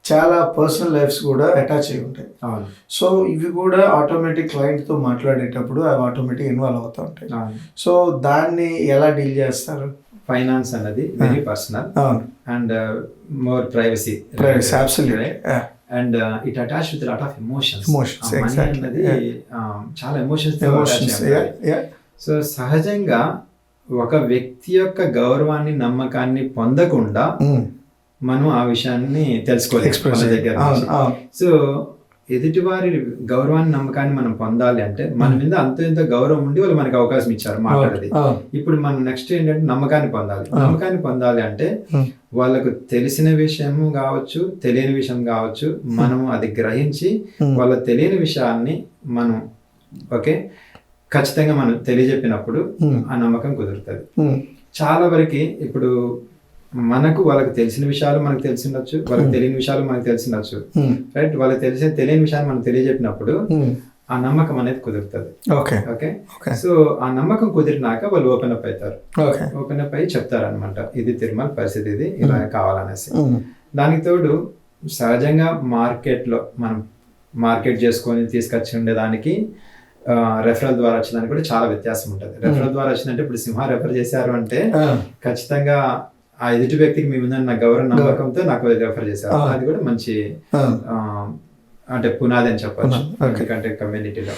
చాలా personal lifes కూడా attach అయి ఉంటాయి. అవును. సో ఇవి కూడా ఆటోమేటిక్ క్లయింట్తో మాట్లాడేటప్పుడు అవి ఆటోమేటిక్ ఇన్వాల్వ్ అవుతూ ఉంటాయి. అవును. సో దాన్ని ఎలా డీల్ చేస్తారు? ఫైనాన్స్ అన్నది వెరీ పర్సనల్ అవును, and more privacy privacy absolutely. And it attach with lot of emotions. Emotions, exactly. అన్నది చాలా ఎమోషన్స్. సో సహజంగా ఒక వ్యక్తి యొక్క గౌరవాన్ని నమ్మకాన్ని పొందకుండా మనం ఆ విషయాన్ని తెలుసుకోలేదు వాళ్ళ దగ్గర నుంచి. సో ఎదుటివారి గౌరవాన్ని నమ్మకాన్ని మనం పొందాలి అంటే మన మీద అంత ఇంత గౌరవం ఉండి వాళ్ళు మనకి అవకాశం ఇచ్చారు మాట్లాడేది. ఇప్పుడు మనం నెక్స్ట్ ఏంటంటే నమ్మకాన్ని పొందాలి. నమ్మకాన్ని పొందాలి అంటే వాళ్ళకు తెలిసిన విషయం కావచ్చు, తెలియని విషయం కావచ్చు, మనం అది గ్రహించి వాళ్ళ తెలియని విషయాన్ని మనం ఖచ్చితంగా మనం తెలియజెప్పినప్పుడు ఆ నమ్మకం కుదురుతుంది. చాలా వరకు ఇప్పుడు మనకు వాళ్ళకి తెలిసిన విషయాలు మనకు తెలిసిండొచ్చు, వాళ్ళకి తెలియని విషయాలు మనకు తెలిసిండొచ్చు, రైట్? వాళ్ళకి తెలియని విషయాలు మనం తెలియజెప్పినప్పుడు ఆ నమ్మకం అనేది కుదురుతుంది. ఓకే. సో ఆ నమ్మకం కుదిరినాక వాళ్ళు ఓపెన్ అప్ అవుతారు. ఓపెన్ అప్ అయ్యి చెప్తారు అనమాట, ఇది తిరుమల పరిస్థితి, ఇది ఇలా కావాలనేసి. దానికి తోడు సహజంగా మార్కెట్లో మనం మార్కెట్ చేసుకొని తీసుకొచ్చి ఉండేదానికి రెఫరల్ ద్వారా వచ్చేదానికి కూడా చాలా వ్యత్యాసం ఉంటుంది. రెఫరల్ ద్వారా వచ్చిందంటే ఇప్పుడు సింహ రెఫర్ చేశారు అంటే ఖచ్చితంగా ఆ ఎదుటి వ్యక్తికి మీ మీద నా గౌరవ నమ్మకంతో నాకు రెఫర్ చేశారు, అది కూడా మంచి అంటే పునాది అని చెప్పచ్చు ఎందుకంటే కమ్యూనిటీలో.